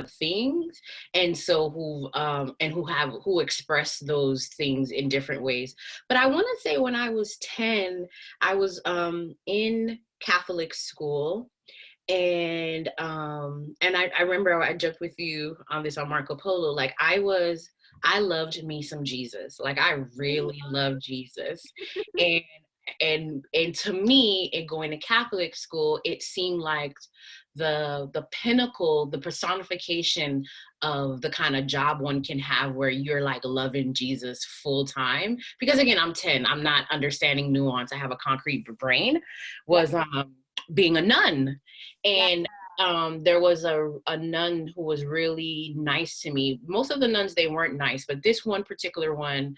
things, and so who express those things in different ways. But I want to say when I was 10, I was in Catholic school. And I remember I joked with you on this on Marco Polo, like I loved me some Jesus. Like I really loved Jesus. And and to me, in going to Catholic school, it seemed like the pinnacle, the personification of the kind of job one can have where you're like loving Jesus full time. Because again, I'm 10, I'm not understanding nuance, I have a concrete brain, was being a nun. And there was a nun who was really nice to me. Most of the nuns, they weren't nice, but this one particular one,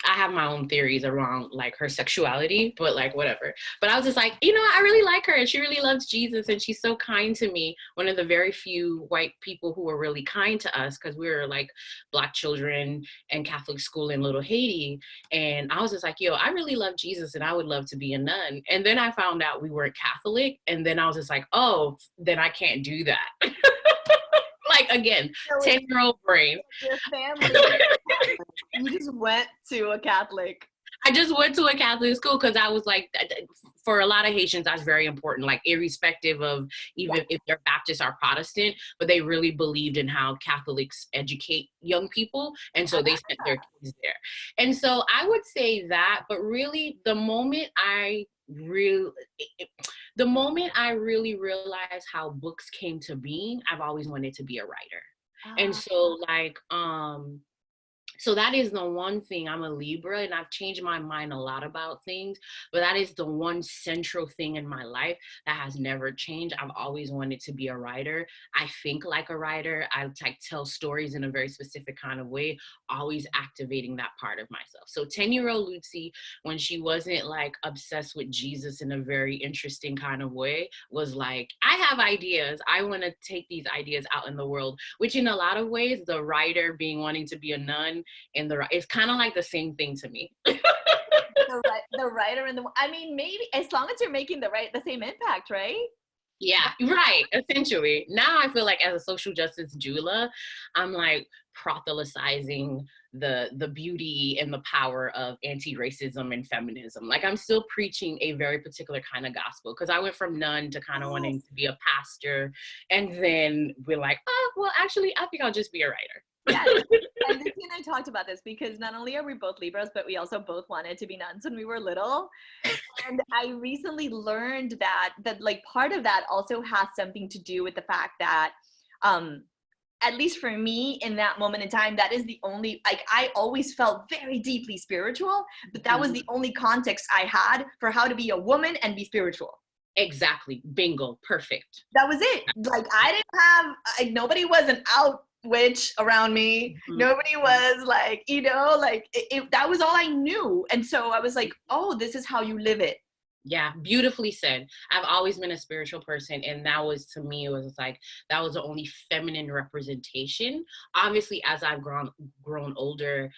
I have my own theories around like her sexuality, but like whatever. But I was just like, I really like her, and she really loves Jesus, and she's so kind to me. One of the very few white people who were really kind to us, because we were like Black children in Catholic school in Little Haiti. And I was just like, I really love Jesus, and I would love to be a nun. And then I found out we weren't Catholic, and then I was just like, oh, then I can't do that. Like, again, 10-year-old brain. Your family, you just went to a Catholic. I just went to a Catholic school because I was like, for a lot of Haitians, that's very important, like irrespective of even if they're Baptist or Protestant, but they really believed in how Catholics educate young people. And so they sent their kids there. And so I would say that, but really the moment I really realized how books came to being, I've always wanted to be a writer. And so like, so that is the one thing. I'm a Libra, and I've changed my mind a lot about things, but that is the one central thing in my life that has never changed. I've always wanted to be a writer. I think like a writer. I like tell stories in a very specific kind of way, always activating that part of myself. So 10-year-old Lutze, when she wasn't like obsessed with Jesus in a very interesting kind of way, was like, I have ideas. I want to take these ideas out in the world, which in a lot of ways, the writer being wanting to be a nun, and it's kind of like the same thing to me. the writer and maybe as long as you're making the same impact, right? Yeah, right. Essentially. Now I feel like as a social justice doula, I'm like proselytizing the beauty and the power of anti-racism and feminism. Like I'm still preaching a very particular kind of gospel, because I went from nun to kind of wanting to be a pastor, and then we're like, oh, well, actually, I think I'll just be a writer. Yes. And Lucy and I talked about this because not only are we both Libras, but we also both wanted to be nuns when we were little. And I recently learned that like part of that also has something to do with the fact that, at least for me in that moment in time, that is the only, like, I always felt very deeply spiritual, but that was the only context I had for how to be a woman and be spiritual. Exactly. Bingo. Perfect. That was it. Like I didn't have, nobody was an out witch around me. Nobody was like, that was all I knew. And so I was like, oh, this is how you live it. Yeah, beautifully said. I've always been a spiritual person, and that was, to me, it was like, that was the only feminine representation. Obviously, as I've grown older,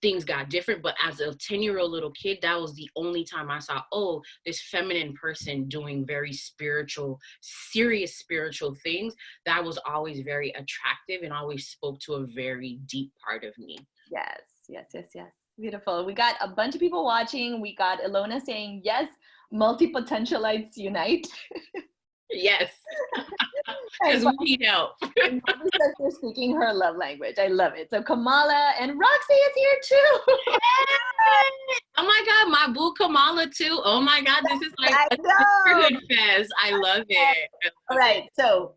things got different, but as a 10-year-old little kid, that was the only time I saw, oh, this feminine person doing very spiritual, serious spiritual things. That was always very attractive and always spoke to a very deep part of me. Yes. Beautiful. We got a bunch of people watching. We got Ilona saying, yes, multi-potentialites unite. Yes. Because we need help. And Bobby says they're speaking her love language. I love it. So Kamala and Roxy is here too. Hey! Oh my God, my boo Kamala too. Oh my God, this is like a sisterhood fest. I love it. All right. So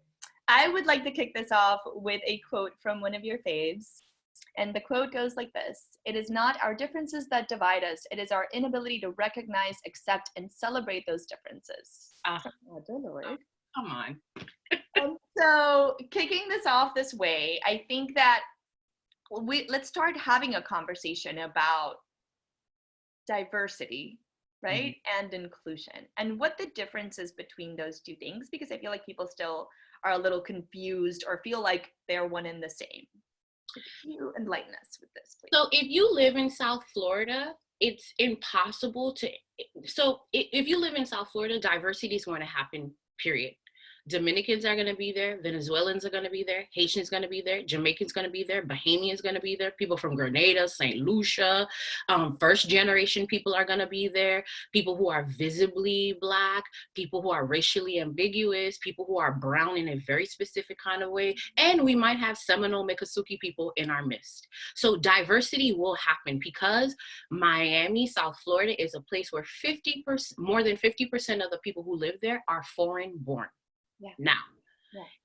I would like to kick this off with a quote from one of your faves. And the quote goes like this: "It is not our differences that divide us. It is our inability to recognize, accept, and celebrate those differences." Oh, dear Lord. Come on. And so kicking this off this way, I think that let's start having a conversation about diversity, right? And inclusion, and what the difference is between those two things, because I feel like people still are a little confused or feel like they're one and the same. Could you enlighten us with this, please? So if you live in South Florida, it's impossible to, so if you live in South Florida, diversity is going to happen, period. Dominicans are going to be there. Venezuelans are going to be there. Haitians going to be there. Jamaicans going to be there. Bahamians going to be there. People from Grenada, St. Lucia, first generation people are going to be there. People who are visibly Black, people who are racially ambiguous, people who are brown in a very specific kind of way. And we might have Seminole Miccosukee people in our midst. So diversity will happen because Miami, South Florida is a place where more than 50% of the people who live there are foreign born. Yeah. Now,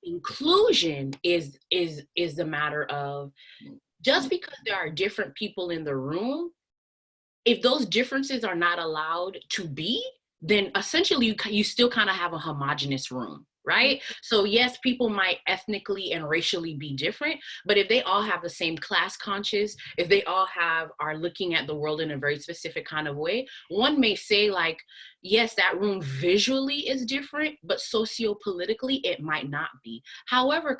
inclusion is the matter of, just because there are different people in the room, if those differences are not allowed to be, then essentially you still kind of have a homogenous room, right? So yes, people might ethnically and racially be different, but if they all have the same class conscious, if they all are looking at the world in a very specific kind of way, one may say like, yes, that room visually is different, but socio-politically it might not be. However,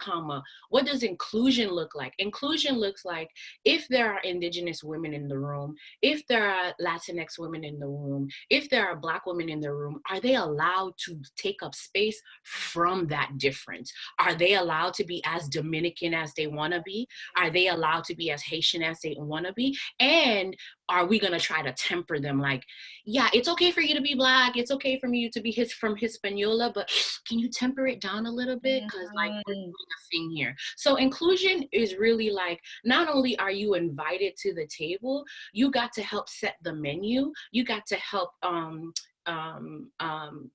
what does inclusion look like? Inclusion looks like if there are Indigenous women in the room, if there are Latinx women in the room, if there are Black women in the room, are they allowed to take up space from that difference? Are they allowed to be as Dominican as they want to be? Are they allowed to be as Haitian as they want to be? And are we going to try to temper them? Like, yeah, it's okay for you to be Black. It's okay for you to be from Hispaniola, but can you temper it down a little bit? Because like we're doing a thing here. So inclusion is really like, not only are you invited to the table, you got to help set the menu. You got to help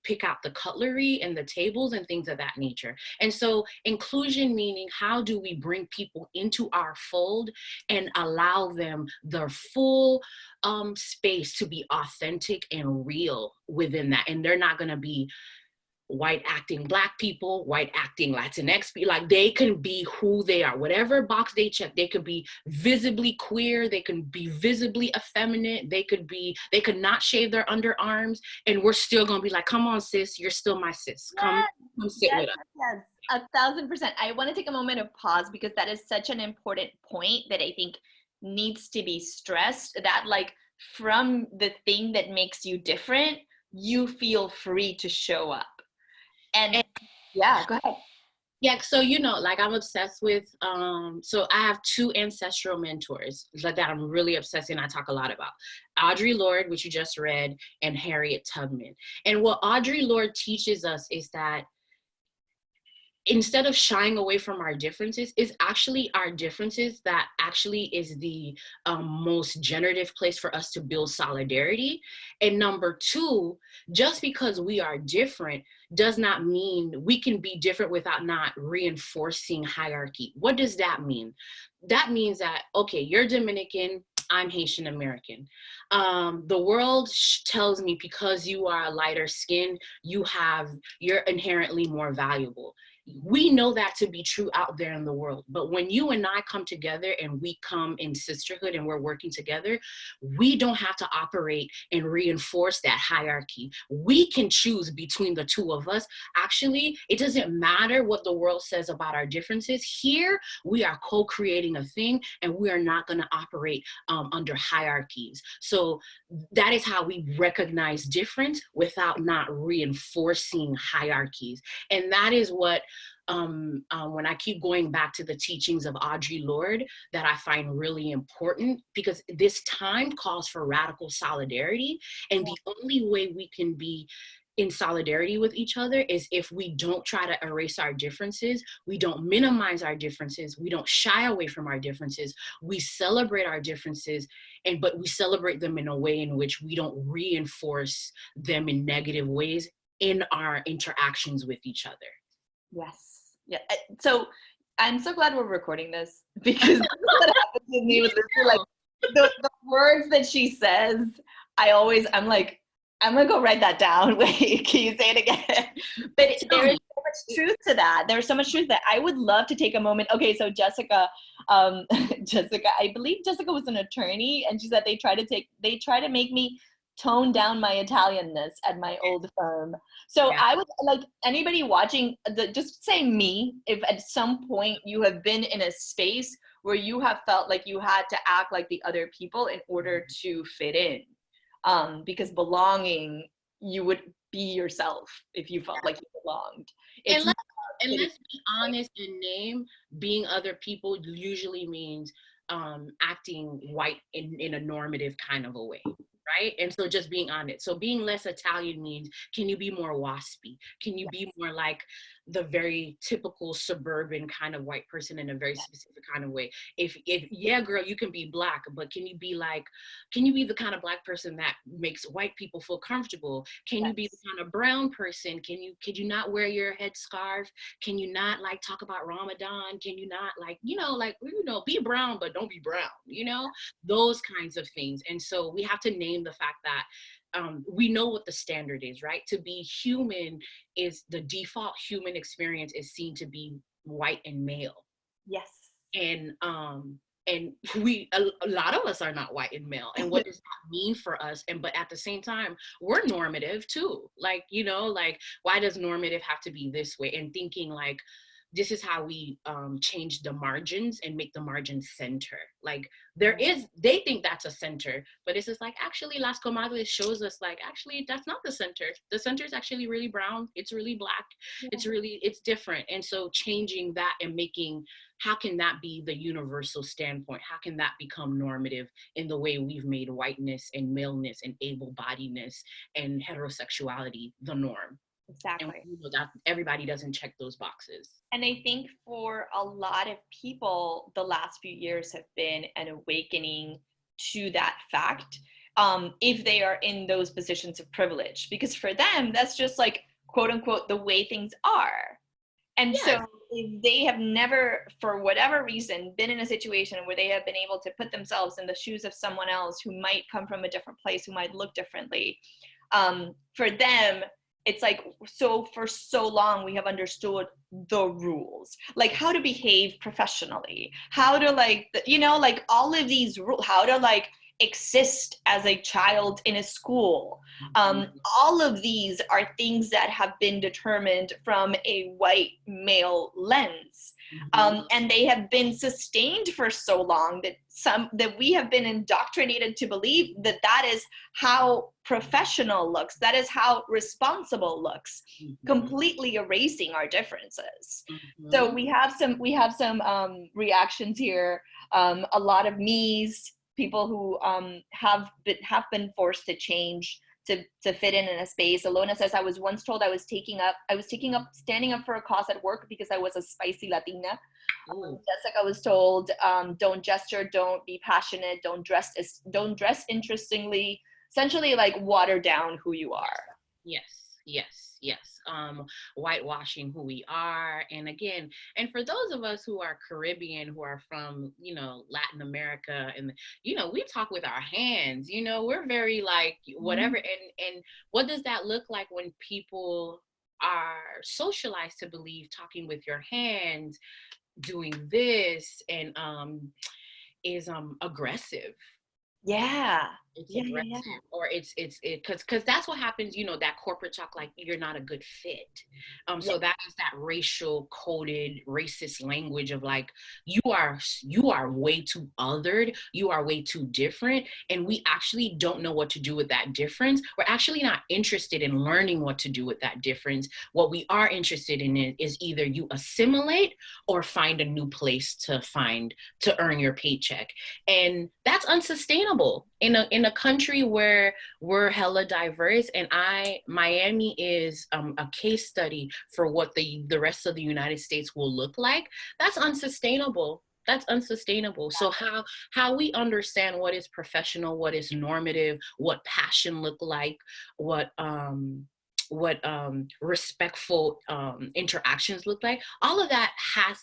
pick out the cutlery and the tables and things of that nature. And so inclusion meaning, how do we bring people into our fold and allow them their full space to be authentic and real within that? And they're not going to be white acting Black people, white acting Latinx people, like they can be who they are, whatever box they check. They could be visibly queer, they can be visibly effeminate, they could not shave their underarms, and we're still gonna be like, come on sis, you're still my sis, come sit with us. Yes, 1,000%. I want to take a moment of pause because that is such an important point that I think needs to be stressed, that like from the thing that makes you different, you feel free to show up. And yeah, go ahead. Yeah, so like I'm obsessed with, so I have two ancestral mentors that I'm really obsessed and I talk a lot about. Audre Lorde, which you just read, and Harriet Tubman. And what Audre Lorde teaches us is that instead of shying away from our differences, is actually our differences that actually is the most generative place for us to build solidarity. And number two, just because we are different does not mean we can be different without not reinforcing hierarchy. What does that mean? That means that, okay, you're Dominican, I'm Haitian American. The world tells me because you are a lighter skin, you're inherently more valuable. We know that to be true out there in the world. But when you and I come together and we come in sisterhood and we're working together, we don't have to operate and reinforce that hierarchy. We can choose between the two of us. Actually, it doesn't matter what the world says about our differences. Here, we are co-creating a thing and we are not going to operate under hierarchies. So that is how we recognize difference without not reinforcing hierarchies. And that is what when I keep going back to the teachings of Audre Lorde, that I find really important, because this time calls for radical solidarity. And the only way we can be in solidarity with each other is if we don't try to erase our differences, we don't minimize our differences, we don't shy away from our differences, we celebrate our differences, but we celebrate them in a way in which we don't reinforce them in negative ways in our interactions with each other. Yes. Yeah. So I'm so glad we're recording this, because what happens with me with this, like the words that she says, I'm like, I'm gonna go write that down. Wait, can you say it again? But there is so much truth to that. There's so much truth that I would love to take a moment. Okay, so Jessica, I believe Jessica was an attorney, and she said they try to make me tone down my Italianness at my old firm. So yeah. I would like anybody watching, just say me, if at some point you have been in a space where you have felt like you had to act like the other people in order to fit in. Because belonging, you would be yourself if you felt like you belonged. It's And let's be honest, in name, being other people usually means acting white in a normative kind of a way. Right. And so just being honest. So being less Italian means, can you be more waspy? Can you be more like the very typical suburban kind of white person in a very specific kind of way? If yeah, girl, you can be Black, but can you be the kind of Black person that makes white people feel comfortable? Can you be the kind of brown person? Could you not wear your headscarf? Can you not like talk about Ramadan? Can you not be brown, but don't be brown, those kinds of things. And so we have to name the fact that we know what the standard is, right? To be human is the default human experience is seen to be white and male. Yes. And a lot of us are not white and male. And what does that mean for us? But at the same time, we're normative too. Why does normative have to be this way? And thinking like, this is how we change the margins and make the margins center. Like they think that's a center, but it's just like, actually Las Comadres shows us like, actually that's not the center. The center is actually really brown. It's really Black. It's different. And so changing that and how can that be the universal standpoint? How can that become normative in the way we've made whiteness and maleness and able-bodiedness and heterosexuality the norm? Exactly. And we know that everybody doesn't check those boxes. And I think for a lot of people, the last few years have been an awakening to that fact, if they are in those positions of privilege, because for them, that's just like, quote unquote, the way things are. And so if they have never, for whatever reason, been in a situation where they have been able to put themselves in the shoes of someone else who might come from a different place, who might look differently, for them, it's like, so for so long we have understood the rules, like how to behave professionally, how to all of these rules, how to exist as a child in a school. All of these are things that have been determined from a white male lens. And they have been sustained for so long that we have been indoctrinated to believe that is how professional looks, that is how responsible looks, completely erasing our differences. So we have some reactions here. A lot of me's, people who have been forced to change to fit in a space. Alona says, I was once told I was standing up for a cause at work because I was a spicy Latina. Jessica was told, don't gesture, don't be passionate, don't dress interestingly, essentially like water down who you are. Yes. Whitewashing who we are. And again, and for those of us who are Caribbean, who are from, Latin America, and, we talk with our hands, we're very like whatever. And what does that look like when people are socialized to believe talking with your hands, doing this, and is aggressive? It's aggressive. Or it's because that's what happens, that corporate talk, like you're not a good fit. So that is that racial coded racist language of like, you are way too othered, you are way too different, and we actually don't know what to do with that difference. We're actually not interested in learning what to do with that difference. What we are interested in is either you assimilate or find a new place to earn your paycheck. And that's unsustainable in a country where we're hella diverse. And Miami is a case study for what the rest of the United States will look like. That's unsustainable. So how we understand what is professional, what is normative, what passion look like, what respectful interactions look like, all of that has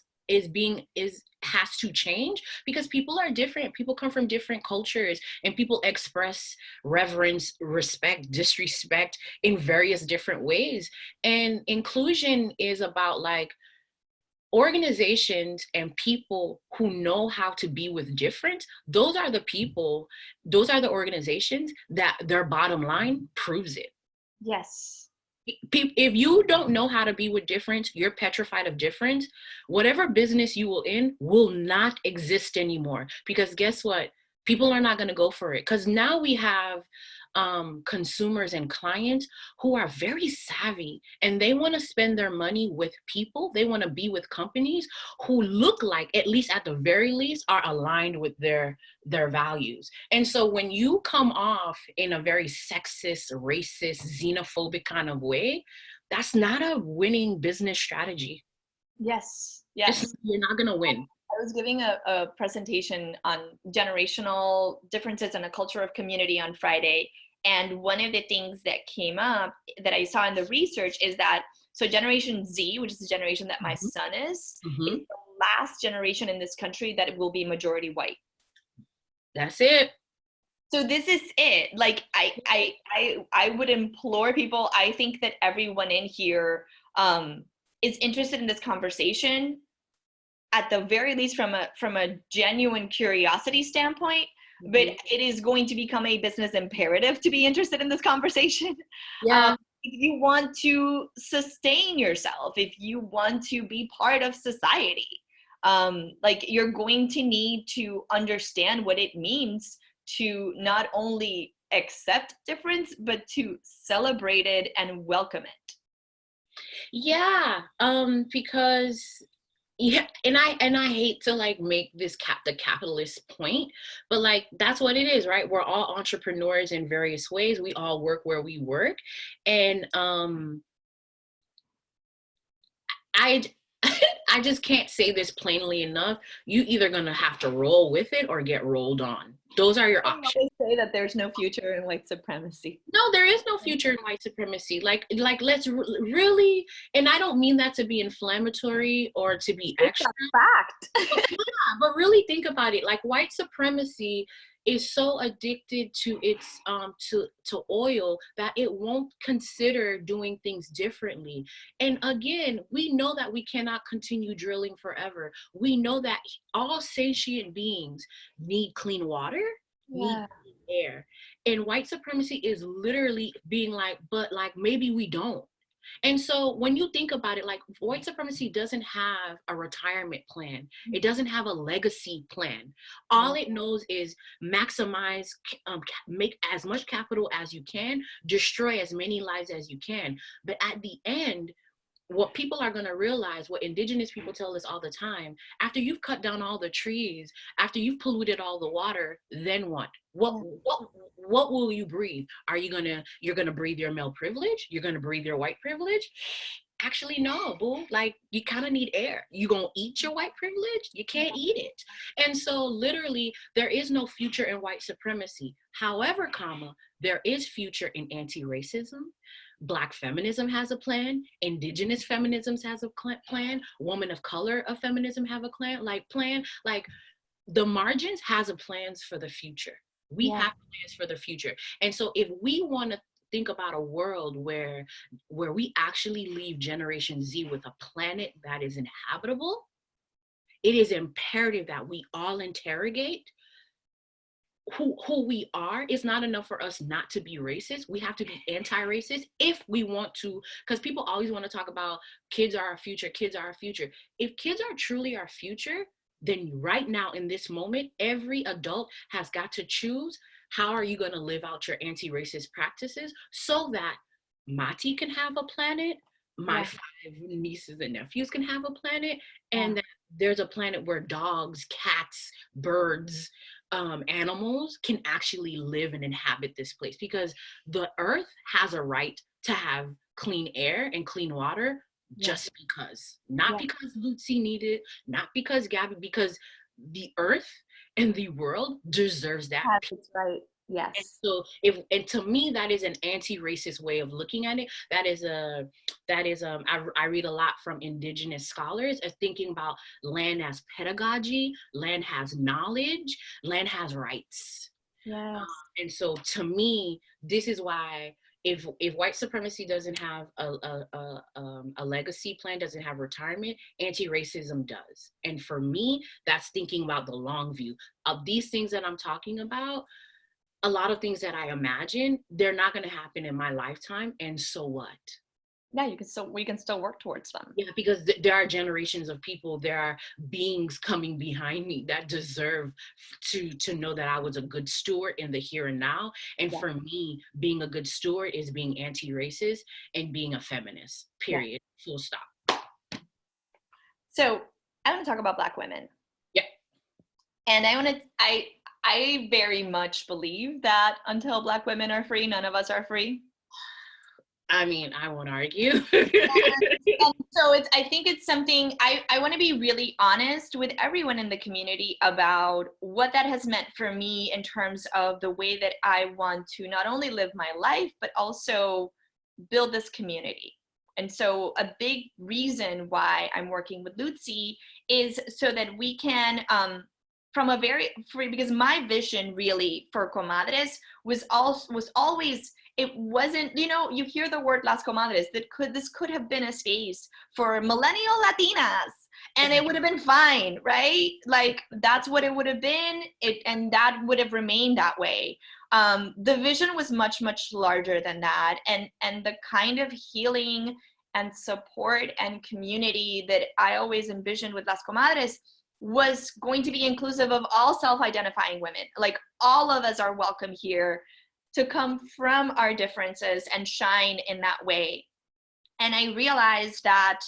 to change, because people are different. People come from different cultures, and people express reverence, respect, disrespect in various different ways. And inclusion is about like organizations and people who know how to be with difference. Those are the organizations that their bottom line proves it. Yes. If you don't know how to be with difference, you're petrified of difference, whatever business you will in will not exist anymore. Because guess what? People are not going to go for it. Because now we have consumers and clients who are very savvy, and they want to spend their money with people. They want to be with companies who look like, at least at the very least, are aligned with their values. And so when you come off in a very sexist, racist, xenophobic kind of way, that's not a winning business strategy. Yes. Yes. You're not going to win. I was giving a presentation on generational differences in a culture of community on Friday. And one of the things that came up that I saw in the research is that, so Generation Z, which is the generation that my son is the last generation in this country that will be majority white. That's it. So this is it. Like, I would implore people, I think that everyone in here is interested in this conversation, at the very least from a genuine curiosity standpoint, but it is going to become a business imperative to be interested in this conversation. Yeah. If you want to sustain yourself, if you want to be part of society, like, you're going to need to understand what it means to not only accept difference, but to celebrate it and welcome it. Yeah, because and I hate to like make this the capitalist point, but like that's what it is, right? We're all entrepreneurs in various ways. We all work where we work, and I I just can't say this plainly enough. You either gonna have to roll with it or get rolled on. Those are your options. I always say that there's no future in white supremacy. No, there is no future in white supremacy. Like let's really, and I don't mean that to be inflammatory or to be extra. It's a fact. But really think about it. Like, white supremacy is so addicted to its to oil that it won't consider doing things differently. And again, we know that we cannot continue drilling forever. We know that all sentient beings need clean water, need clean air. And white supremacy is literally being like, but like, maybe we don't. And so when you think about it, like, white supremacy doesn't have a retirement plan. It doesn't have a legacy plan. All it knows is maximize, make as much capital as you can, destroy as many lives as you can. But at the end, what people are going to realize, what indigenous people tell us all the time, after you've cut down all the trees, after you've polluted all the water, then what? What will you breathe? You're gonna breathe your male privilege? You're gonna breathe your white privilege? Actually, no, boo. Like, you kind of need air. You gonna eat your white privilege? You can't eat it. And so literally, there is no future in white supremacy. However, there is future in anti-racism. Black feminism has a plan. Indigenous feminisms has a plan. Woman of color of feminism have a plan. Like, the margins has a plans for the future. We have plans for the future. And so if we want to think about a world where we actually leave Generation Z with a planet that is inhabitable, it is imperative that we all interrogate who we are. It's not enough for us not to be racist. We have to be anti-racist if we want to, because people always want to talk about kids are our future, kids are our future. If kids are truly our future, then right now in this moment, every adult has got to choose, how are you going to live out your anti-racist practices so that Mati can have a planet, my 5 nieces and nephews can have a planet, and that there's a planet where dogs, cats, birds, animals can actually live and inhabit this place, because the earth has a right to have clean air and clean water. Just because, not because Lutze needed, not because Gabby, because the earth and the world deserves that. That's right. Yes. And so and to me, that is an anti-racist way of looking at it. I read a lot from indigenous scholars as thinking about land as pedagogy, land has knowledge, land has rights. Yes. And so to me, this is why, if white supremacy doesn't have a legacy plan, doesn't have retirement, anti-racism does. And for me, that's thinking about the long view of these things that I'm talking about. A lot of things that I imagine, they're not going to happen in my lifetime. And so what? Yeah, we can still work towards them. Yeah, because there are generations of people, there are beings coming behind me that deserve to know that I was a good steward in the here and now. And Yeah. for me, being a good steward is being anti-racist and being a feminist, Yeah. period, full stop. So I want to talk about Black women. Yeah. And I very much believe that until Black women are free, none of us are free. I mean, I won't argue. And so I think it's something I want to be really honest with everyone in the community about what that has meant for me in terms of the way that I want to not only live my life, but also build this community. And so a big reason why I'm working with Lutze is so that we can, from a very free, because my vision really for Comadres was always, it wasn't, you hear the word Las Comadres, this could have been a space for millennial Latinas and it would have been fine, right? Like that's what it would have been, and that would have remained that way. The vision was much, much larger than that. And the kind of healing and support and community that I always envisioned with Las Comadres was going to be inclusive of all self-identifying women. Like all of us are welcome here to come from our differences and shine in that way. And I realized that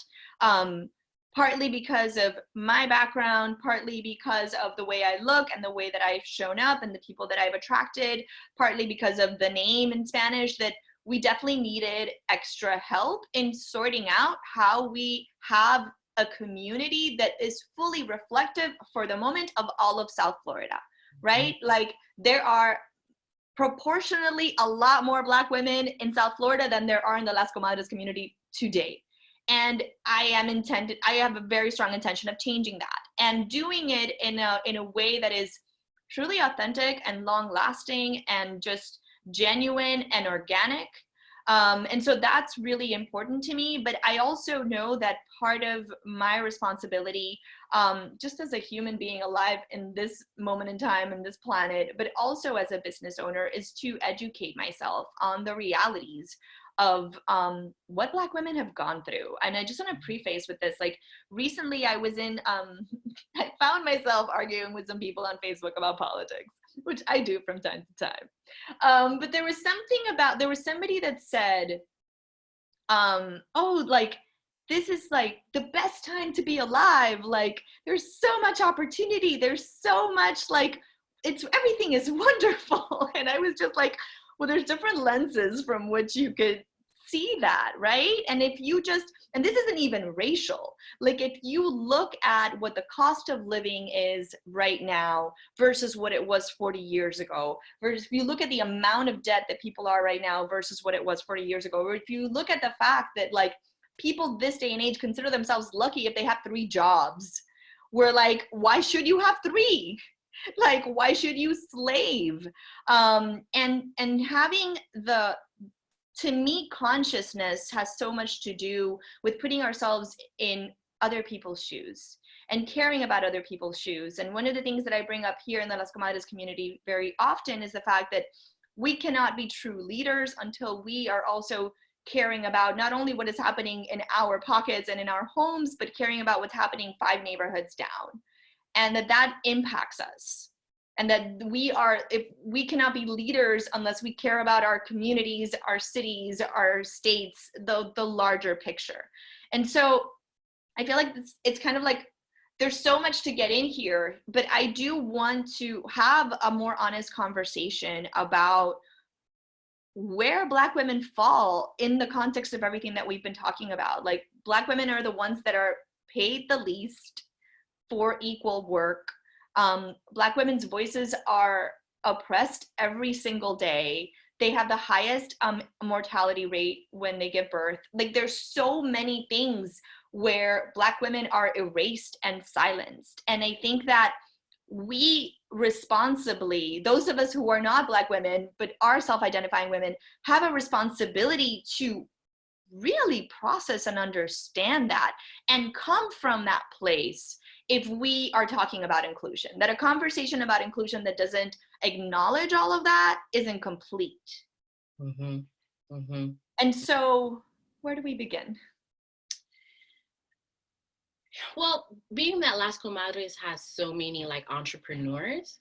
partly because of my background, partly because of the way I look and the way that I've shown up and the people that I've attracted, partly because of the name in Spanish, that we definitely needed extra help in sorting out how we have a community that is fully reflective for the moment of all of South Florida, right? Like there are proportionally a lot more Black women in South Florida than there are in the Las Comadres community to date. And I have a very strong intention of changing that and doing it in a way that is truly authentic and long lasting and just genuine and organic. And so that's really important to me. But I also know that part of my responsibility, just as a human being alive in this moment in time and this planet, but also as a business owner, is to educate myself on the realities of what Black women have gone through. And I just want to preface with this, like recently I was in, I found myself arguing with some people on Facebook about politics, which I do from time to time. But there was somebody that said, oh, like, this is like the best time to be alive. Like, there's so much opportunity. There's so much, like, everything is wonderful. And I was just like, well, there's different lenses from which you could see that, right? And if you and this isn't even racial, like if you look at what the cost of living is right now versus what it was 40 years ago, versus if you look at the amount of debt that people are right now versus what it was 40 years ago, or if you look at the fact that like people this day and age consider themselves lucky if they have 3 jobs, we're like, why should you have 3? Like, why should you slave? And having to me, consciousness has so much to do with putting ourselves in other people's shoes and caring about other people's shoes. And one of the things that I bring up here in the Las Comadres community very often is the fact that we cannot be true leaders until we are also caring about not only what is happening in our pockets and in our homes, but caring about what's happening 5 neighborhoods down. And that impacts us. And that if we cannot be leaders unless we care about our communities, our cities, our states, the larger picture. And so I feel like it's kind of like there's so much to get in here, but I do want to have a more honest conversation about where Black women fall in the context of everything that we've been talking about. Like Black women are the ones that are paid the least for equal work. Black women's voices are oppressed every single day. They have the highest mortality rate when they give birth. Like there's so many things where Black women are erased and silenced. And I think that we responsibly, those of us who are not Black women, but are self-identifying women, have a responsibility to really process and understand that and come from that place if we are talking about inclusion. That a conversation about inclusion that doesn't acknowledge all of that isn't complete. Mm-hmm. Mm-hmm. And so Where do we begin? Well, being that Las Comadres has so many like entrepreneurs,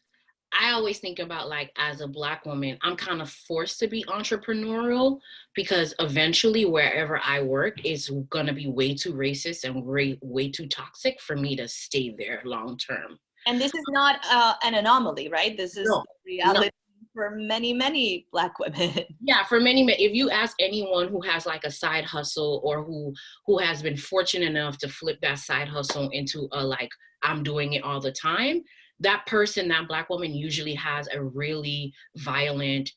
I always think about like as a Black woman, I'm kind of forced to be entrepreneurial because eventually wherever I work is going to be way too racist and way too toxic for me to stay there long term. And this is not an anomaly, right? This is No, the no. reality for many, many Black women. Yeah, for many, if you ask anyone who has like a side hustle or who has been fortunate enough to flip that side hustle into a like I'm doing it all the time, that person, that Black woman usually has a really violent,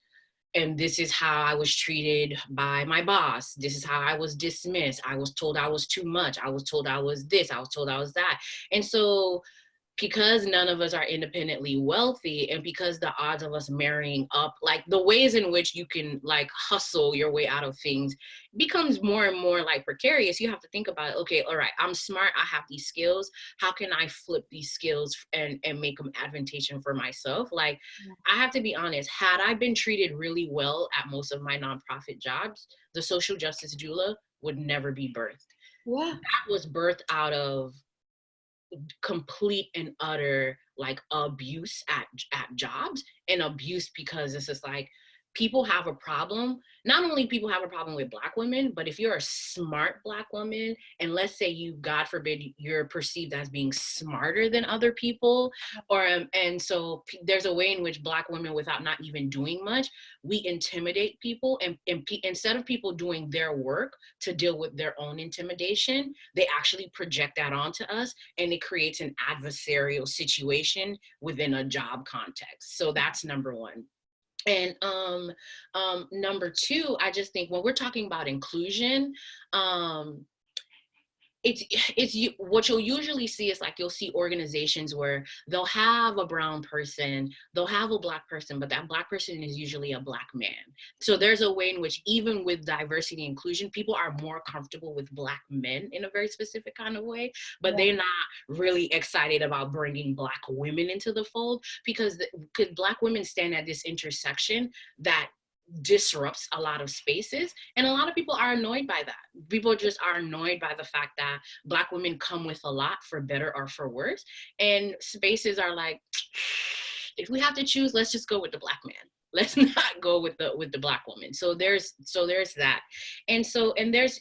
and this is how I was treated by my boss. This is how I was dismissed. I was told I was too much. I was told I was this. I was told I was that. And so because none of us are independently wealthy, and because the odds of us marrying up, like the ways in which you can like hustle your way out of things becomes more and more like precarious. You have to think about, okay, all right, I'm smart, I have these skills, how can I flip these skills and make them advantageous for myself? Like, I have to be honest, had I been treated really well at most of my nonprofit jobs, the social justice doula would never be birthed. Yeah. That was birthed out of complete and utter like abuse at jobs, and abuse because it's just like people have a problem. Not only people have a problem with Black women, but if you're a smart Black woman and let's say you, God forbid, you're perceived as being smarter than other people, or and so there's a way in which Black women, without not even doing much, we intimidate people, and instead of people doing their work to deal with their own intimidation, they actually project that onto us, and it creates an adversarial situation within a job context. So that's number one. And number two, I just think when we're talking about inclusion, it's you, what you'll usually see is like you'll see organizations where they'll have a brown person, they'll have a Black person, but that Black person is usually a Black man. So there's a way in which even with diversity and inclusion, people are more comfortable with Black men in a very specific kind of way, but they're not really excited about bringing Black women into the fold because Black women stand at this intersection that disrupts a lot of spaces, and a lot of people are annoyed by that. People just are annoyed by the fact that Black women come with a lot, for better or for worse, and spaces are like, if we have to choose, let's just go with the Black man, let's not go with the Black woman. So there's that. And there's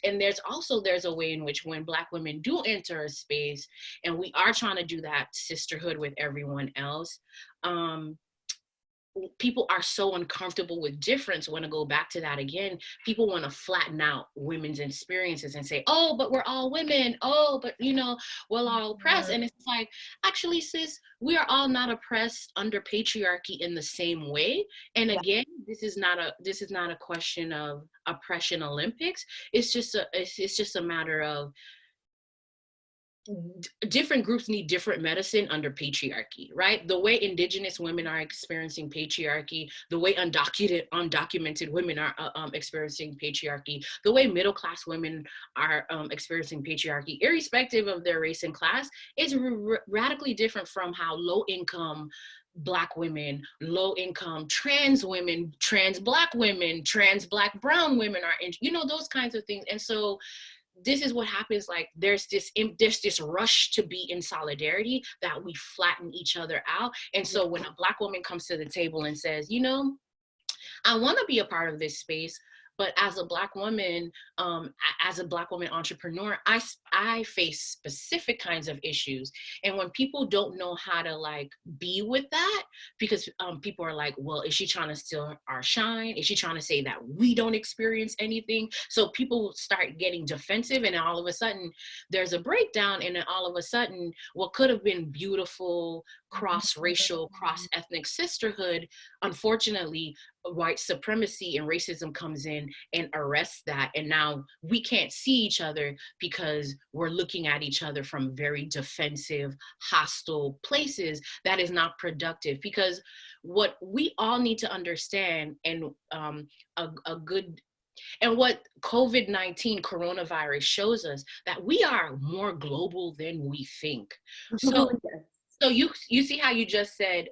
a way in which when Black women do enter a space and we are trying to do that sisterhood with everyone else, people are so uncomfortable with difference. Want to go back to that again, people want to flatten out women's experiences and say, oh, but we're all women, oh, but we're all oppressed. And it's like, actually, sis, we are all not oppressed under patriarchy in the same way. And again, this is not a question of oppression Olympics. It's just a matter of different groups need different medicine under patriarchy, right? The way Indigenous women are experiencing patriarchy, the way undocumented women are experiencing patriarchy, the way middle-class women are experiencing patriarchy, irrespective of their race and class, is radically different from how low-income Black women, low-income trans women, trans Black women, trans Black brown women are, those kinds of things. And so this is what happens. Like there's this rush to be in solidarity that we flatten each other out. And so when a Black woman comes to the table and says, I want to be a part of this space, but as a Black woman, entrepreneur, I face specific kinds of issues. And when people don't know how to like be with that, because people are like, well, is she trying to steal our shine? Is she trying to say that we don't experience anything? So people start getting defensive, and all of a sudden there's a breakdown, and then all of a sudden what could have been beautiful cross-racial, cross-ethnic sisterhood, unfortunately, white supremacy and racism comes in and arrests that. And now we can't see each other because we're looking at each other from very defensive, hostile places. That is not productive, because what we all need to understand, and what COVID-19 coronavirus shows us, that we are more global than we think. So So you see how you just said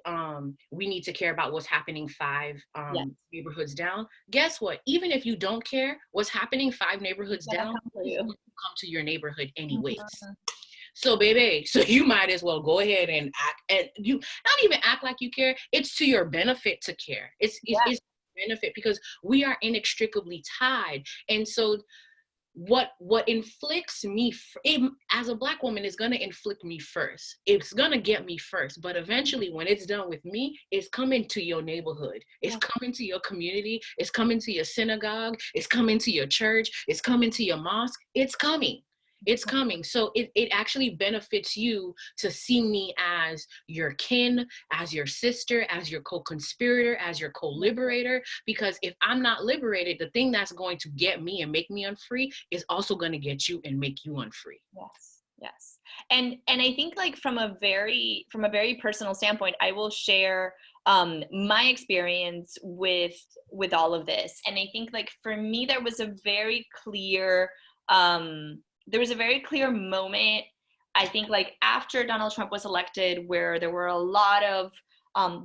we need to care about what's happening 5 Yes. neighborhoods down. Guess what? Even if you don't care what's happening 5 neighborhoods down, Come for it's you. going to come to your neighborhood anyways. Mhm. So baby, so you might as well go ahead and act, and you not even act like you care. It's to your benefit to care. It's benefit, because we are inextricably tied. And so what inflicts me as a Black woman is going to inflict me first. It's going to get me first, but eventually when it's done with me, it's coming to your neighborhood, it's coming to your community, it's coming to your synagogue, it's coming to your church, it's coming to your mosque. It's coming. So it actually benefits you to see me as your kin, as your sister, as your co-conspirator, as your co-liberator. Because if I'm not liberated, the thing that's going to get me and make me unfree is also going to get you and make you unfree. Yes. And I think, like, from a very personal standpoint, I will share my experience with all of this. And I think, like, for me, there was a very clear moment, I think, like, after Donald Trump was elected, where there were a lot of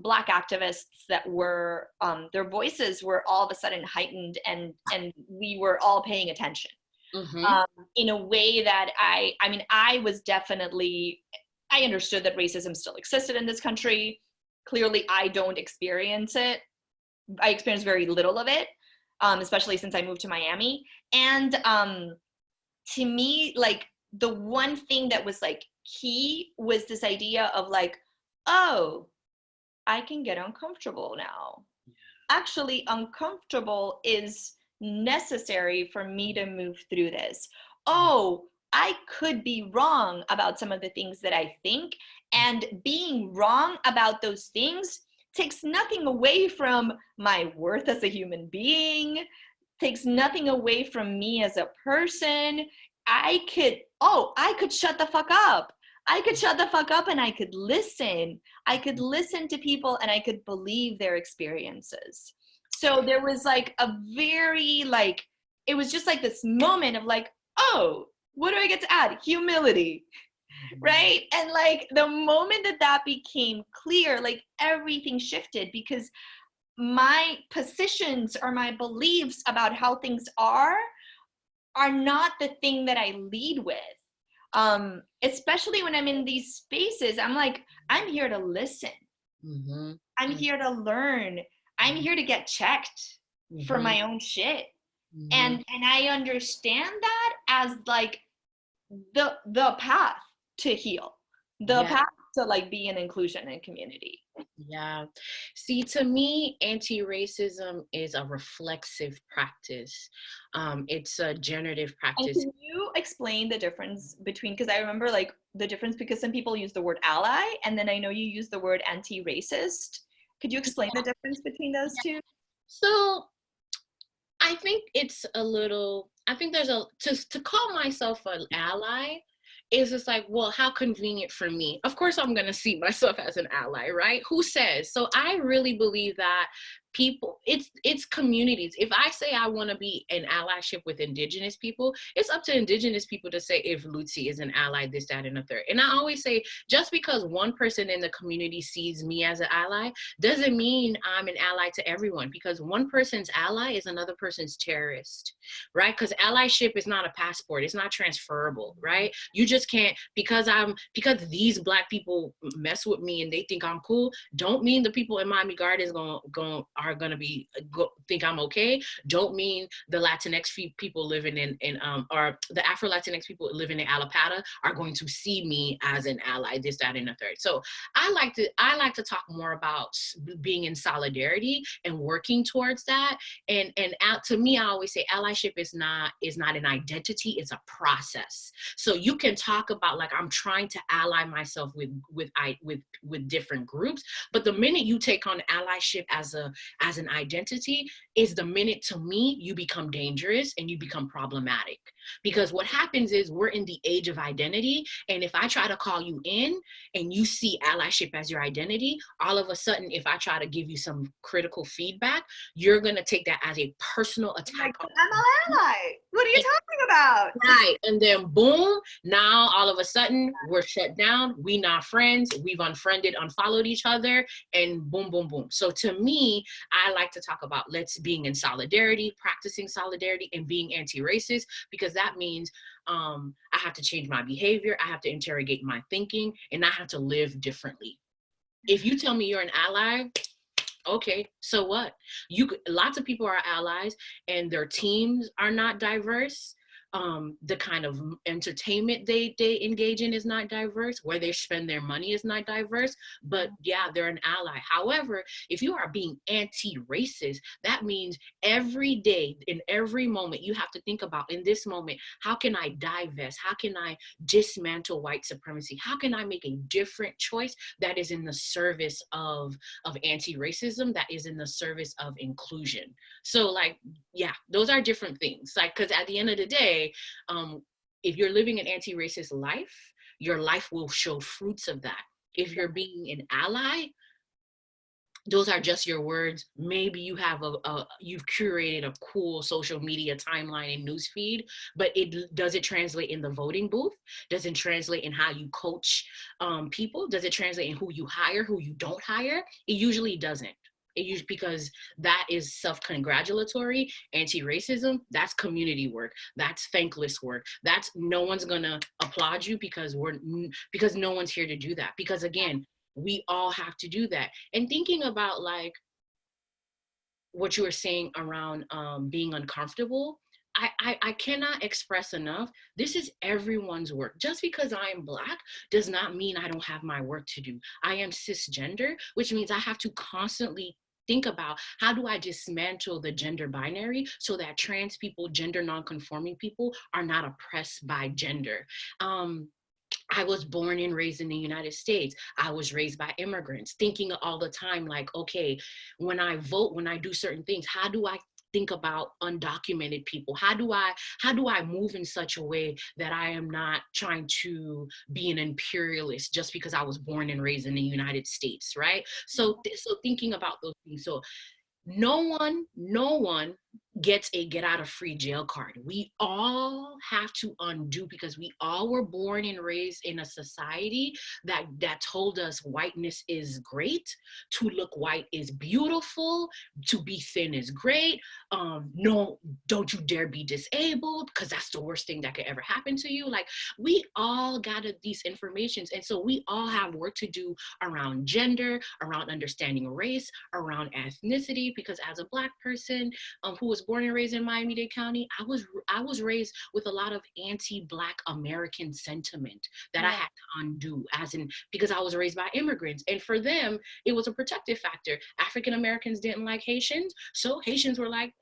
Black activists that were their voices were all of a sudden heightened, and we were all paying attention. In a way that I mean, I understood that racism still existed in this country. Clearly, I don't experience it. I experience very little of it, especially since I moved to Miami. And to me, like, the one thing that was, like, key was this idea of, like, oh, I can get uncomfortable now. Actually, uncomfortable is necessary for me to move through this. Oh, I could be wrong about some of the things that I think, and being wrong about those things takes nothing away from my worth as a human being, takes nothing away from me as a person. I could shut the fuck up. I could shut the fuck up and I could listen. I could listen to people and I could believe their experiences. So there was, like, a very, like, it was just like this moment of, like, oh, what do I get to add? Humility, right? And, like, the moment that became clear, like, everything shifted, because my positions or my beliefs about how things are not the thing that I lead with. Especially when I'm in these spaces, I'm like, I'm here to listen. I'm here to learn. I'm here to get checked for my own shit. And I understand that as, like, the path to heal, the path to, like, be an inclusion and community. Yeah. See, to me, anti-racism is a reflexive practice. It's a generative practice. And can you explain the difference between, because I remember, like, the difference, because some people use the word ally, and then I know you use the word anti-racist. Could you explain the difference between those two? So I think it's a little, I think there's to call myself an ally is just like, well, how convenient for me. Of course, I'm going to see myself as an ally, right? Who says? So I really believe that people, it's communities. If I say I want to be an allyship with Indigenous people, it's up to Indigenous people to say if Lutze is an ally, this, that, and the third. And I always say, just because one person in the community sees me as an ally, doesn't mean I'm an ally to everyone, because one person's ally is another person's terrorist, right? Because allyship is not a passport. It's not transferable, right? You just can't, because these Black people mess with me and they think I'm cool, don't mean the people in Miami Gardens are gonna think I'm okay. Don't mean the Latinx people living in or the Afro Latinx people living in Alapata are going to see me as an ally, this, that, and the third. So I like to talk more about being in solidarity and working towards that. And to me, I always say allyship is not an identity, it's a process. So you can talk about, like, I'm trying to ally myself with different groups, but the minute you take on allyship as an identity is the minute, to me, you become dangerous and you become problematic. Because what happens is we're in the age of identity, and if I try to call you in and you see allyship as your identity, all of a sudden, if I try to give you some critical feedback, you're going to take that as a personal attack. Like, I'm an ally. What are you talking about? Right. And then boom, now all of a sudden we're shut down. We not friends. We've unfriended, unfollowed each other, and boom, boom, boom. So to me, I like to talk about let's being in solidarity, practicing solidarity, and being anti-racist, because that means I have to change my behavior. I have to interrogate my thinking, and I have to live differently. If you tell me you're an ally, okay, so what? Lots of people are allies and their teams are not diverse. The kind of entertainment they engage in is not diverse. Where they spend their money is not diverse. But yeah, they're an ally. However, if you are being anti-racist, that means every day, in every moment, you have to think about, in this moment, how can I divest? How can I dismantle white supremacy? How can I make a different choice that is in the service of anti-racism, that is in the service of inclusion? So like, yeah, those are different things. Like, because at the end of the day, if you're living an anti-racist life, your life will show fruits of that. If you're being an ally, those are just your words. Maybe you have you've curated a cool social media timeline and newsfeed, but does it translate in the voting booth? Does it translate in how you coach people? Does it translate in who you hire, who you don't hire? It usually doesn't. Because that is self-congratulatory. Anti-racism, that's community work. That's thankless work. That's no one's gonna applaud you because no one's here to do that. Because again, we all have to do that. And thinking about like what you were saying around being uncomfortable, I cannot express enough. This is everyone's work. Just because I am Black does not mean I don't have my work to do. I am cisgender, which means I have to constantly think about how do I dismantle the gender binary so that trans people, gender nonconforming people are not oppressed by gender. I was born and raised in the United States. I was raised by immigrants, thinking all the time, like, okay, when I vote, when I do certain things, how do I think about undocumented people? How do I move in such a way that I am not trying to be an imperialist just because I was born and raised in the United States, right? So thinking about those things. So no one gets a get out of free jail card. We all have to undo, because we all were born and raised in a society that told us whiteness is great, to look white is beautiful, to be thin is great. No, don't you dare be disabled, because that's the worst thing that could ever happen to you. Like, we all gathered these informations, and so we all have work to do around gender, around understanding race, around ethnicity. Because as a Black person who was born and raised in Miami-Dade County, I was raised with a lot of anti-Black American sentiment that I had to undo, because I was raised by immigrants, and for them it was a protective factor. African Americans didn't like Haitians, so Haitians were like,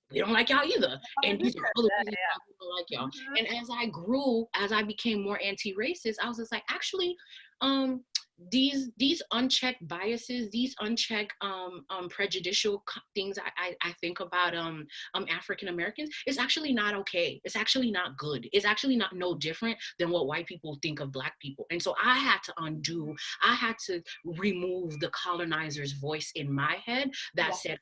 we don't like y'all either. And these are all the reasons why we don't like y'all. And as I grew, as I became more anti-racist, I was just like, actually, these unchecked biases, these unchecked prejudicial things I think about African Americans, is actually not okay. It's actually not good. It's actually not no different than what white people think of Black people. And so I had to undo, I had to remove the colonizer's voice in my head that said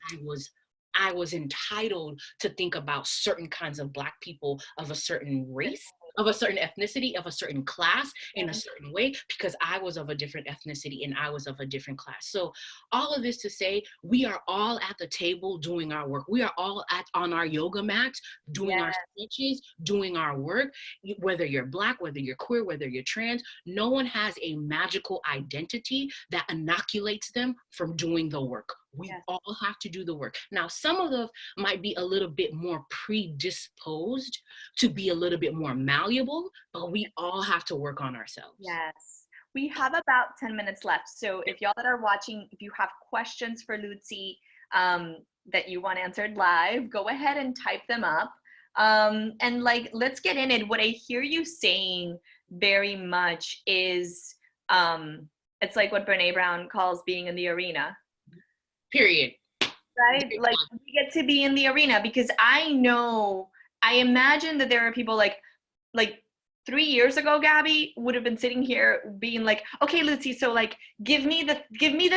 I was entitled to think about certain kinds of Black people of a certain race, of a certain ethnicity, of a certain class in a certain way, because I was of a different ethnicity and I was of a different class. So all of this to say, we are all at the table doing our work. We are all on our yoga mats, doing our stretches, doing our work. Whether you're Black, whether you're queer, whether you're trans, no one has a magical identity that inoculates them from doing the work. We all have to do the work. Now, some of us might be a little bit more predisposed to be a little bit more malleable, but we all have to work on ourselves. Yes. We have about 10 minutes left. So if y'all that are watching, if you have questions for Lutze that you want answered live, go ahead and type them up. And like, let's get in it. What I hear you saying very much is, it's like what Brene Brown calls being in the arena. Period. Right? Like, we get to be in the arena, because I imagine that there are people like 3 years ago, Gabby would have been sitting here being like, okay, Lutze, so like, give me the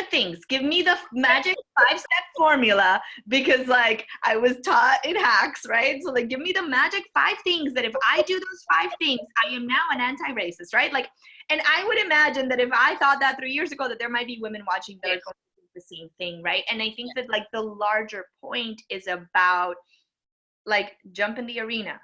things, give me the magic 5-step formula, because like I was taught in hacks, right? So like, give me the magic 5 things that if I do those 5 things, I am now an anti-racist, right? Like, and I would imagine that if I thought that 3 years ago, that there might be women watching that are going to do the same thing, right? And I think that like the larger point is about like, jump in the arena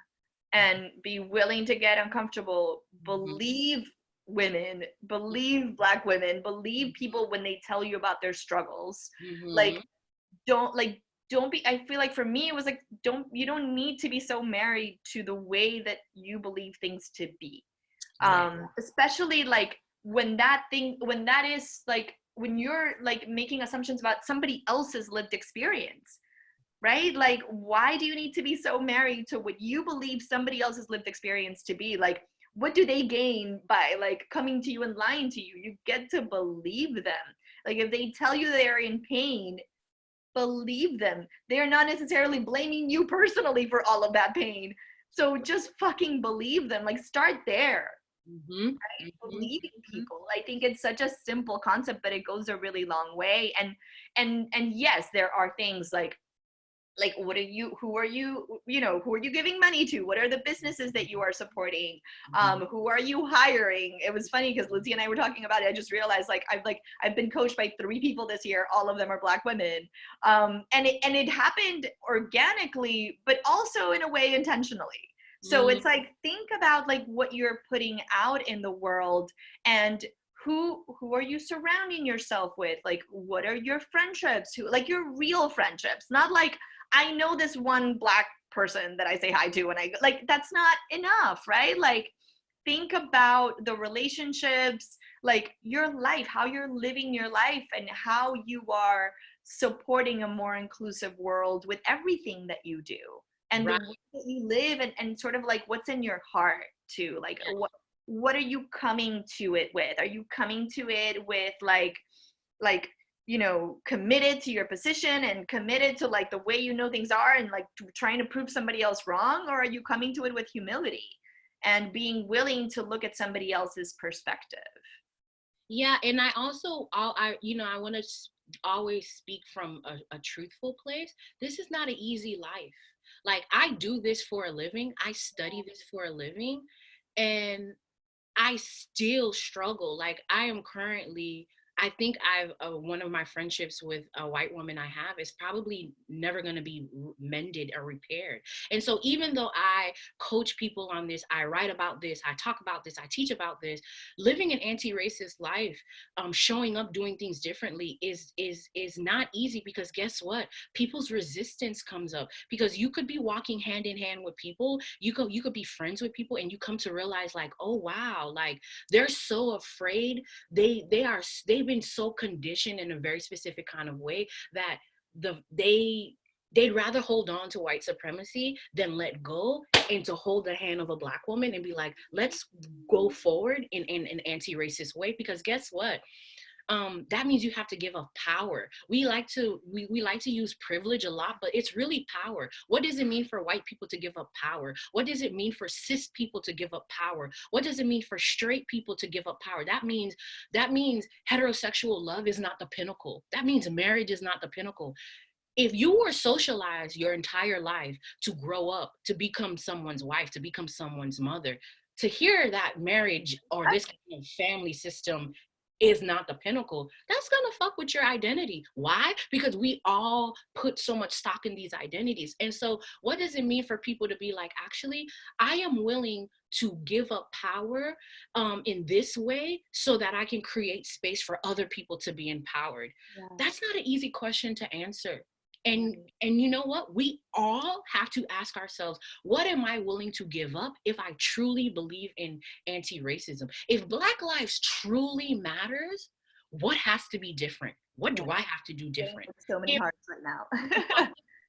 and be willing to get uncomfortable, believe women, believe Black women, believe people when they tell you about their struggles. Like, don't be, I feel like for me, it was like, you don't need to be so married to the way that you believe things to be. Especially like when that is like, when you're like making assumptions about somebody else's lived experience, right? Like, why do you need to be so married to what you believe somebody else's lived experience to be? Like, what do they gain by like coming to you and lying to you? You get to believe them. Like, if they tell you they're in pain, believe them. They're not necessarily blaming you personally for all of that pain. So just fucking believe them. Like, start there. Right? Believing people. I think it's such a simple concept, but it goes a really long way. And yes, there are things like who are you giving money to? What are the businesses that you are supporting? Who are you hiring? It was funny because Lutze and I were talking about it. I just realized like I've been coached by 3 people this year. All of them are Black women. And it happened organically, but also in a way intentionally. So it's like, think about like what you're putting out in the world, and who are you surrounding yourself with? Like, what are your friendships? Who, like, your real friendships, not like, I know this one Black person that I say hi to when I go, like, that's not enough, right? Like, think about the relationships, like your life, how you're living your life, and how you are supporting a more inclusive world with everything that you do, and the way that you live, and sort of like what's in your heart too. Like, what are you coming to it with? Are you coming to it with like committed to your position and committed to like the way you know things are, and like trying to prove somebody else wrong? Or are you coming to it with humility and being willing to look at somebody else's perspective? Yeah, and I also, I want to always speak from a truthful place. This is not an easy life. Like, I do this for a living. I study this for a living, and I still struggle. Like, I am currently, I think one of my friendships with a white woman I have is probably never going to be mended or repaired. And so even though I coach people on this, I write about this, I talk about this, I teach about this, living an anti-racist life, showing up, doing things differently is not easy, because guess what? People's resistance comes up, because you could be walking hand in hand with people, you could be friends with people, and you come to realize like, oh wow, like they're so afraid, they've been so conditioned in a very specific kind of way that they'd rather hold on to white supremacy than let go, and to hold the hand of a Black woman and be like, let's go forward in an anti-racist way. Because guess what? That means you have to give up power. We like to use privilege a lot, but it's really power. What does it mean for white people to give up power? What does it mean for cis people to give up power? What does it mean for straight people to give up power? That means heterosexual love is not the pinnacle. That means marriage is not the pinnacle. If you were socialized your entire life to grow up, to become someone's wife, to become someone's mother, to hear that marriage or this kind of family system is not the pinnacle, that's gonna fuck with your identity. Why? Because we all put so much stock in these identities. And so what does it mean for people to be like, actually, I am willing to give up power in this way so that I can create space for other people to be empowered? Yeah. That's not an easy question to answer. And you know what? We all have to ask ourselves, what am I willing to give up if I truly believe in anti-racism? If Black lives truly matters, what has to be different? What do I have to do different? So many hearts right now.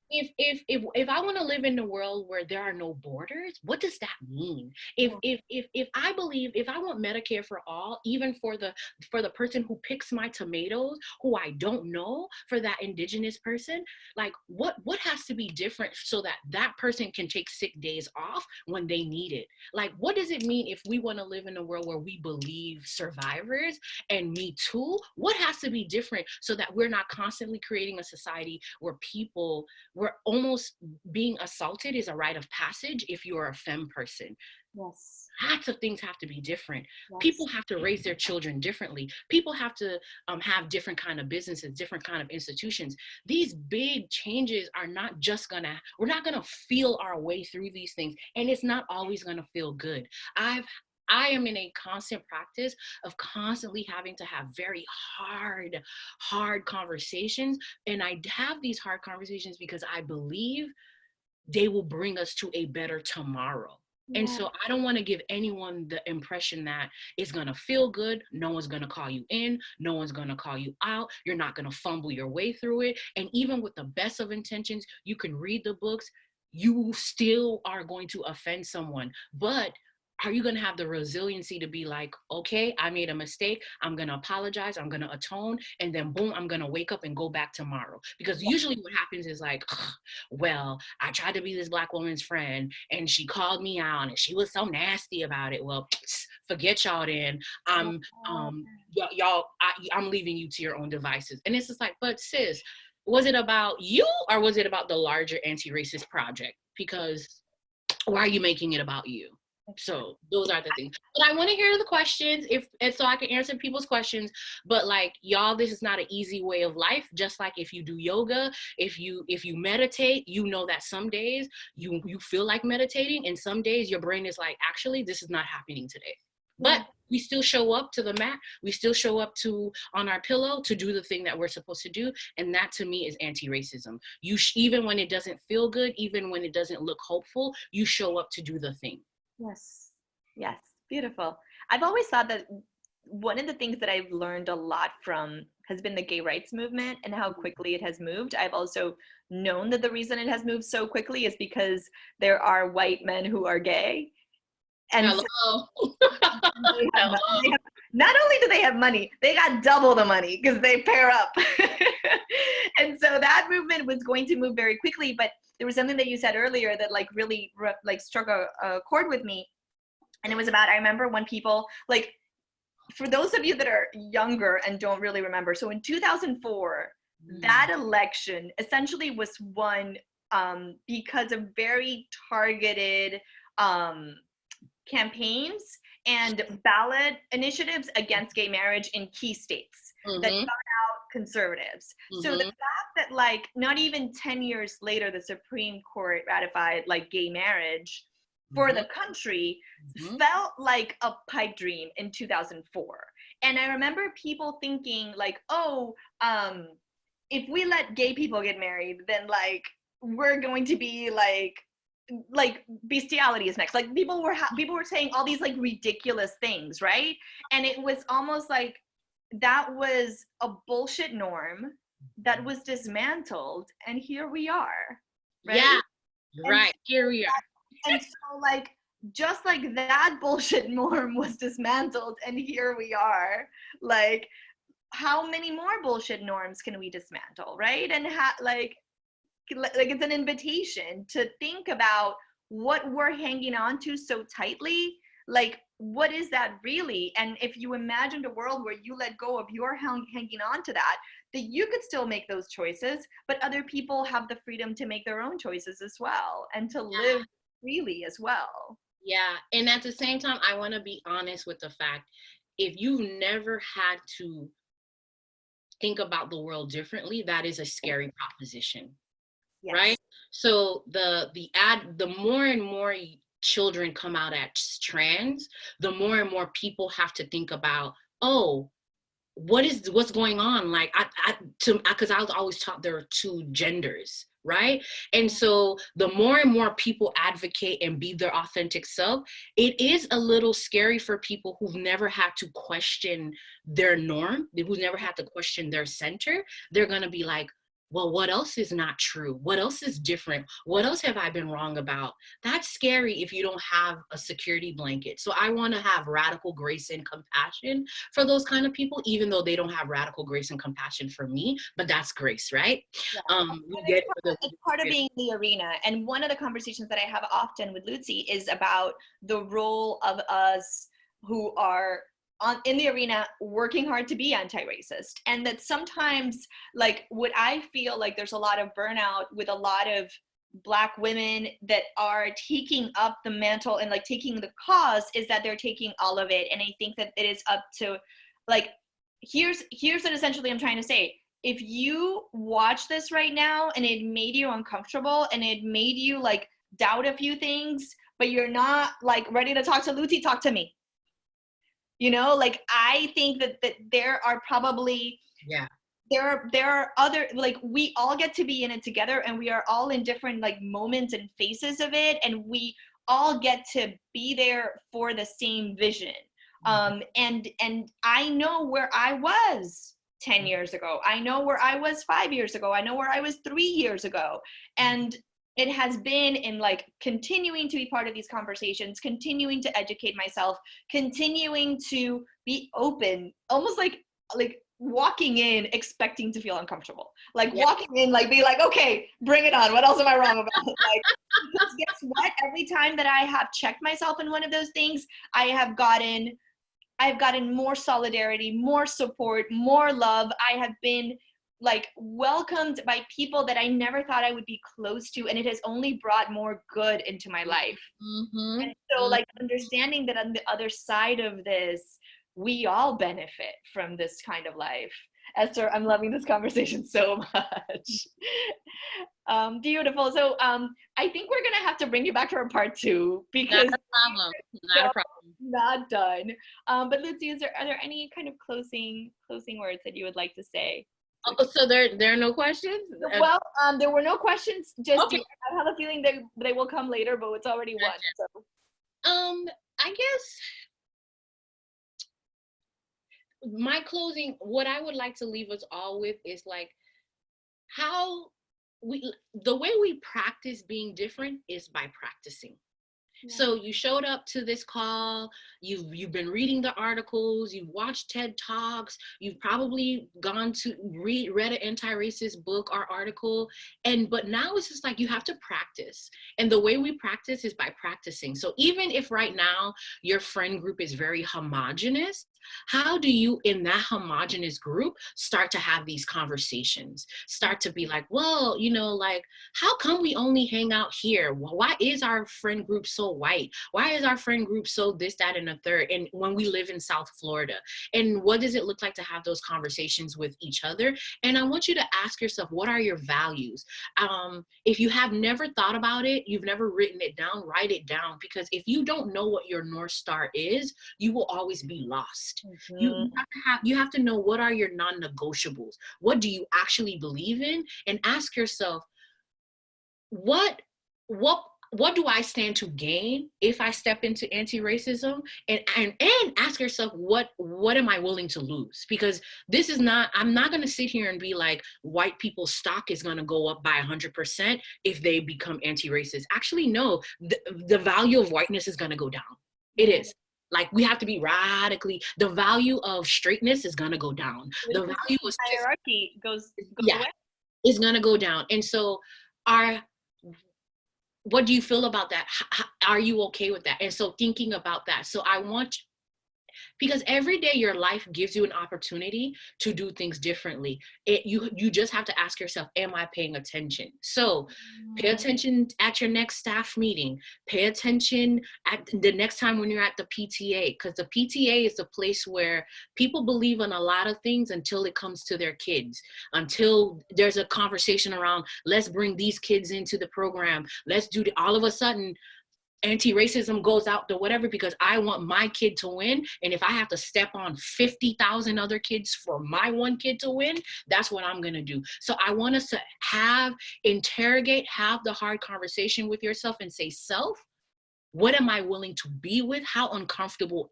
if I want to live in a world where there are no borders, what does that mean? If I believe, if I want Medicare for all, even for the person who picks my tomatoes, who I don't know, for that indigenous person, like what has to be different so that that person can take sick days off when they need it? Like, what does it mean if we want to live in a world where we believe survivors and me too? What has to be different so that we're not constantly creating a society where people, we're almost being assaulted is a rite of passage if you're a femme person? Yes. Lots of things have to be different. Yes. People have to raise their children differently. People have to have different kind of businesses, different kind of institutions. These big changes are not just we're not gonna feel our way through these things, and it's not always gonna feel good. I am in a constant practice of constantly having to have very hard conversations. And I have these hard conversations because I believe they will bring us to a better tomorrow. Yeah. And so I don't want to give anyone the impression that it's going to feel good. No one's going to call you in. No one's going to call you out. You're not going to fumble your way through it. And even with the best of intentions, you can read the books, you still are going to offend someone. But are you going to have the resiliency to be like, okay, I made a mistake. I'm going to apologize. I'm going to atone. And then boom, I'm going to wake up and go back tomorrow. Because usually what happens is like, well, I tried to be this Black woman's friend and she called me out and she was so nasty about it. Well, forget y'all then. I'm leaving you to your own devices. And it's just like, but sis, was it about you or was it about the larger anti-racist project? Because why are you making it about you? So those are the things. But I want to hear the questions so I can answer people's questions. But like, y'all, this is not an easy way of life. Just like if you do yoga, if you meditate, you know that some days you feel like meditating, and some days your brain is like, actually, this is not happening today. But we still show up to the mat. We still show up on our pillow to do the thing that we're supposed to do. And that to me is anti-racism. Even when it doesn't feel good, even when it doesn't look hopeful, you show up to do the thing. Yes. Yes. Beautiful. I've always thought that one of the things that I've learned a lot from has been the gay rights movement and how quickly it has moved. I've also known that the reason it has moved so quickly is because there are white men who are gay. And hello. Not only do they have money, they got double the money because they pair up. And so that movement was going to move very quickly, but there was something that you said earlier that like really like struck a chord with me. And it was about, I remember when people, like, for those of you that are younger and don't really remember, so in 2004, that election essentially was won because of very targeted campaigns and ballot initiatives against gay marriage in key states that got out conservatives. So the fact that like not even 10 years later, the Supreme Court ratified like gay marriage for the country felt like a pipe dream in 2004. And I remember people thinking like, oh, if we let gay people get married, then like we're going to be like bestiality is next. Like people were saying all these like ridiculous things, right? And it was almost like that was a bullshit norm that was dismantled, and here we are, right? Yeah, right. Here we are. And so like just like that bullshit norm was dismantled, and here we are. Like, how many more bullshit norms can we dismantle, right? And like it's an invitation to think about what we're hanging on to so tightly. Like, what is that really? And if you imagined a world where you let go of your hanging on to that you could still make those choices, but other people have the freedom to make their own choices as well and to live freely as well. Yeah, and at the same time, I want to be honest with the fact, if you've never had to think about the world differently, that is a scary proposition. Yes. Right? So the more and more children come out as trans, the more and more people have to think about, oh, what's going on? Like because I was always taught there are two genders, right? And so the more and more people advocate and be their authentic self, it is a little scary for people who've never had to question their norm, who've never had to question their center. They're gonna be like, well, what else is not true? What else is different? What else have I been wrong about? That's scary if you don't have a security blanket. So I want to have radical grace and compassion for those kind of people, even though they don't have radical grace and compassion for me, but that's grace, right? Yeah. We get it for It's part of being in the arena. And one of the conversations that I have often with Lutze is about the role of us who are in the arena working hard to be anti-racist. And that sometimes, like, what I feel like there's a lot of burnout with a lot of Black women that are taking up the mantle and like taking the cause, is that they're taking all of it. And I think that it is up to, like, here's what essentially I'm trying to say. If you watch this right now and it made you uncomfortable and it made you like doubt a few things, but you're not like ready to talk to Lutze, talk to me. You know, like, I think that there are probably, yeah. there are other, like, we all get to be in it together, and we are all in different like moments and phases of it, and we all get to be there for the same vision. And I know where I was 10 years ago. I know where I was 5 years ago. I know where I was 3 years ago. And it has been in like continuing to be part of these conversations, continuing to educate myself, continuing to be open, almost like walking in expecting to feel uncomfortable, like walking in, like be like, okay, bring it on. What else am I wrong about? Like, because guess what? Every time that I have checked myself in one of those things, I've gotten more solidarity, more support, more love. I have been like welcomed by people that I never thought I would be close to, and it has only brought more good into my life. Mm-hmm. And so like understanding that on the other side of this, we all benefit from this kind of life. Esther, I'm loving this conversation so much. Beautiful. So I think we're gonna have to bring you back for a part 2 because not a problem. Not a problem. Not done. But Lutze, are there any kind of closing words that you would like to say? Oh, so there are no questions? Well, there were no questions just Okay. yet. I have a feeling they will come later, but it's already one. So. I guess my closing, what I would like to leave us all with is like how the way we practice being different is by practicing. So you showed up to this call, you've been reading the articles, you've watched TED Talks, you've probably gone to read an anti-racist book or article, but now it's just like you have to practice. And the way we practice is by practicing. So even if right now your friend group is very homogenous, how do you in that homogenous group start to have these conversations, start to be like, well, like, how come we only hang out here? Why is our friend group so white? Why is our friend group so this, that, and a third? And when we live in South Florida, and what does it look like to have those conversations with each other? And I want you to ask yourself, what are your values? If you have never thought about it, you've never written it down, write it down, because if you don't know what your North Star is, you will always be lost. Mm-hmm. You have to know, what are your non-negotiables? What do you actually believe in? And ask yourself, what do I stand to gain if I step into anti-racism? And ask yourself, what am I willing to lose? Because I'm not going to sit here and be like, white people's stock is going to go up by 100% if they become anti-racist. Actually, no, the value of whiteness is going to go down. It is. Like, we have to be the value of straightness is going to go down. The value of hierarchy goes away. Is going to go down. And so what do you feel about that? Are you okay with that? And so thinking about that. So because every day your life gives you an opportunity to do things differently. You just have to ask yourself, am I paying attention? So pay attention at your next staff meeting. Pay attention at the next time when you're at the PTA, because the PTA is the place where people believe in a lot of things until it comes to their kids, until there's a conversation around, let's bring these kids into the program. Let's do all of a sudden, anti-racism goes out to whatever, because I want my kid to win. And if I have to step on 50,000 other kids for my one kid to win, that's what I'm going to do. So I want us to have the hard conversation with yourself and say, self, what am I willing to be with? How uncomfortable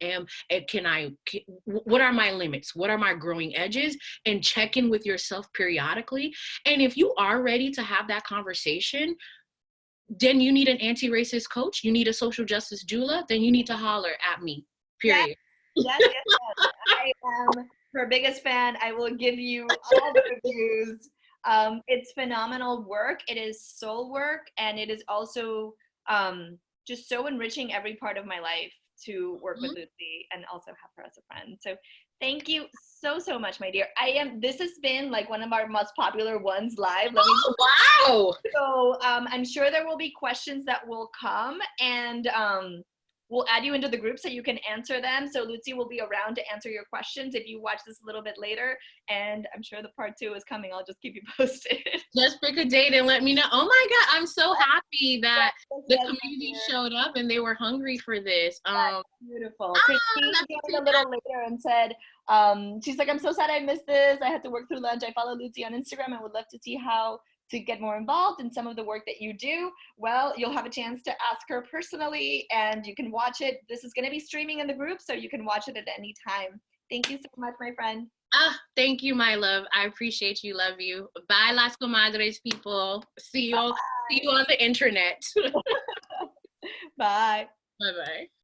what are my limits? What are my growing edges? And check in with yourself periodically. And if you are ready to have that conversation, then you need an anti-racist coach, you need a social justice doula, then you need to holler at me, period. Yes, yes, yes. I am her biggest fan. I will give you all the reviews. It's phenomenal work. It is soul work, and it is also just so enriching every part of my life to work with Lucy and also have her as a friend. So thank you so, so much, my dear. This has been like one of our most popular ones live. Wow. So I'm sure there will be questions that will come, and we'll add you into the group so you can answer them. So Lucy will be around to answer your questions if you watch this a little bit later. And I'm sure the part 2 is coming. I'll just keep you posted. Just pick a date and let me know. Oh my God, I'm so happy that the community showed up and they were hungry for this. Beautiful. Christine joined a little later and said, she's like, I'm so sad I missed this. I had to work through lunch. I follow Lucy on Instagram and would love to see how to get more involved in some of the work that you do. Well, you'll have a chance to ask her personally, and you can watch it. This is going to be streaming in the group, so you can watch it at any time. Thank you so much, my friend. Thank you, my love. I appreciate you. Love you. Bye, Las Comadres people. See you on the internet. Bye. Bye-bye.